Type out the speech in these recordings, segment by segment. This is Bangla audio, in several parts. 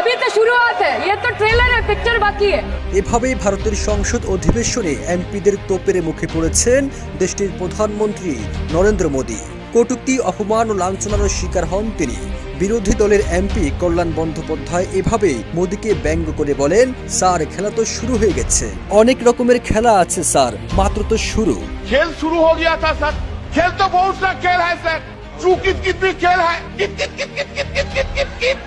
अभी तो शुरुआत है, ये तो ट्रेलर है, पिक्चर बाकी है। এভাবেই ভারতের সংসদ অধিবেশনে এমপিদের তোপের মুখে পড়েছেন দেশটির প্রধানমন্ত্রী নরেন্দ্র মোদী। কটূক্তি, অপমান ও লাঞ্ছনার শিকার হন তিনি। বিরোধী দলের এমপি কল্যাণ বন্দ্যোপাধ্যায় এভাবেই মোদীকে ব্যঙ্গ করে বলেন, স্যার খেলা তো শুরু হয়ে গেছে, অনেক রকমের খেলা আছে স্যার, মাত্র তো শুরু। खेल शुरू हो गया था सर, खेल तो बहुत सा खेल है सर, चू कित कित भी खेल है, कित कित कित कित कित कित कित कित कित कित।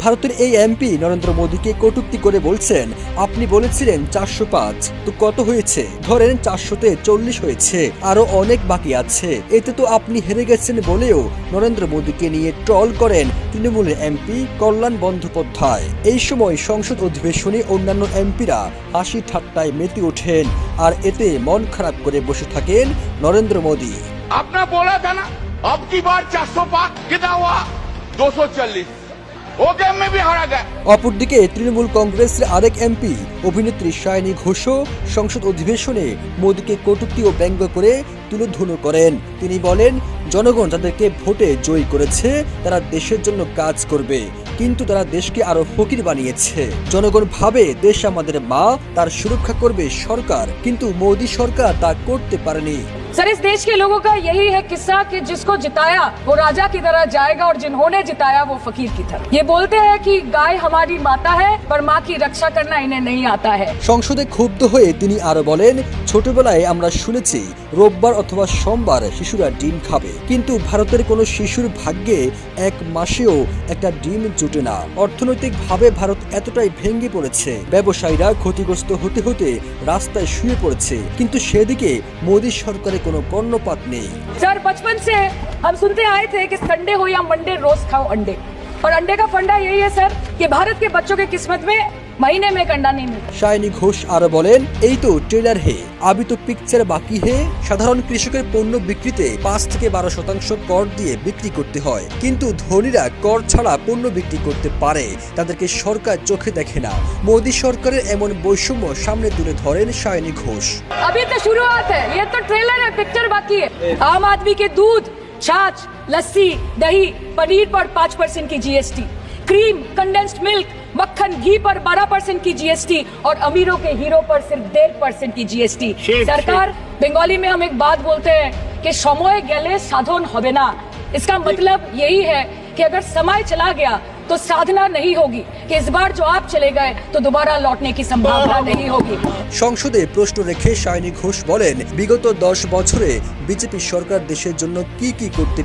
ভারতের এই এমপি নরেন্দ্র মোদীকে কটূক্তি করে বলছেন, আপনি বলেছিলেন 405, তো কত হয়েছে? ধরেন 400-তে 40 হয়েছে, আরো অনেক বাকি আছে। এতে তো আপনি হেরে গেছেন বলেও নরেন্দ্র মোদীকে নিয়ে ট্রল করেন তৃণমূলের এমপি কল্যাণ বন্দ্যোপাধ্যায়। এই সময় সংসদ অধিবেশনে অন্যান্য এমপিরা হাসি ঠাট্টায় মেতে ওঠেন, আর এতে মন খারাপ করে বসে থাকেন নরেন্দ্র মোদী। आपने बोला था ना, अब की बार 405 कितना हुआ? 240। वो गेम में भी हारा गया। অপরদিকে তৃণমূল কংগ্রেসের আরেক এমপি অভিনেত্রী সায়নী ঘোষও সংসদ অধিবেশনে মোদীকে কটূক্তি ও ব্যঙ্গ করে তুলোধুনো করেন। তিনি বলেন, জনগণ যাদেরকে ভোটে জয়ী করেছে তারা দেশের জন্য কাজ করবে, কিন্তু তারা দেশকে আরো ফকির বানিয়েছে। জনগণ ভাবে দেশ আমাদের মা, তার সুরক্ষা করবে সরকার, কিন্তু মোদী সরকার তা করতে পারেনি। सर, इस देश के लोगों का यही है किस्सा कि जिसको जिताया वो राजा की तरह जाएगा और जिन्होंने जिताया वो फकीर की तरह। ये बोलते हैं कि गाय हमारी माता है, पर माँ की रक्षा करना इन्हें नहीं आता है। সংসদে ক্ষুব্ধ হয়ে তিনি আরো বলেন, ছোটবেলায় আমরা শুনেছি রোববার অথবা সোমবার শিশুরা ডিম খাবে, কিন্তু ভারতের কোনো শিশুর ভাগ্যে এক মাসেও একটা ডিম জুটে না। অর্থনৈতিকভাবে ভারত এতটাই ভেঙে পড়েছে, ব্যবসায়ীরা ক্ষতিগ্রস্ত হতে হতে রাস্তায় শুয়ে পড়েছে, কিন্তু সেদিকে মোদী সরকারের কোনো কর্ণপাত নেই। सर, बचपन से हम सुनते आए थे कि संडे हो या मंडे रोज खाओ अंडे, और अंडे का फंडा यही है सर कि भारत के बच्चों के किस्मत में महीने में एक अंडा नहीं मिलता। সায়নী ঘোষ আরো বলেন, এই তো ট্রেলার হে, আবি তো পিকচার বাকি হে। সাধারণ কৃষকের পণ্য বিক্রিতে 5 থেকে 12% কর দিয়ে বিক্রি করতে হয়, কিন্তু ধনীরা কর ছাড়া পণ্য বিক্রি করতে পারে, তাদেরকে সরকার চোখে দেখে না। মোদী সরকারের এমন বৈষম্য সামনে তুলে ধরেন সায়নী ঘোষ। अभी तो शुरुआत है, ये तो ट्रेलर है, पिक्चर बाकी है। आम आदमी के दूध, छाछ, लस्सी, दही, पनीर पर 5% की जीएसटी, क्रीम, कंडेंस्ड मिल्क, मक्खन, घी पर 12% की जीएसटी, और अमीरों के हीरो पर सिर्फ 1.5% की जीएसटी। सरकार, बंगाली में हम एक बात बोलते हैं कि समय गेले साधन होबे ना। इसका मतलब यही है कि अगर समय चला गया तो साधना नहीं होगी, कि इस बार जो आप चले गए तो दोबारा लौटने की संभावना नहीं होगी। সংসদে প্রশ্ন রেখে সায়নী ঘোষ বলেন, বিগত 10 বছরে বিজেপি সরকার দেশের জন্য কি কি করতে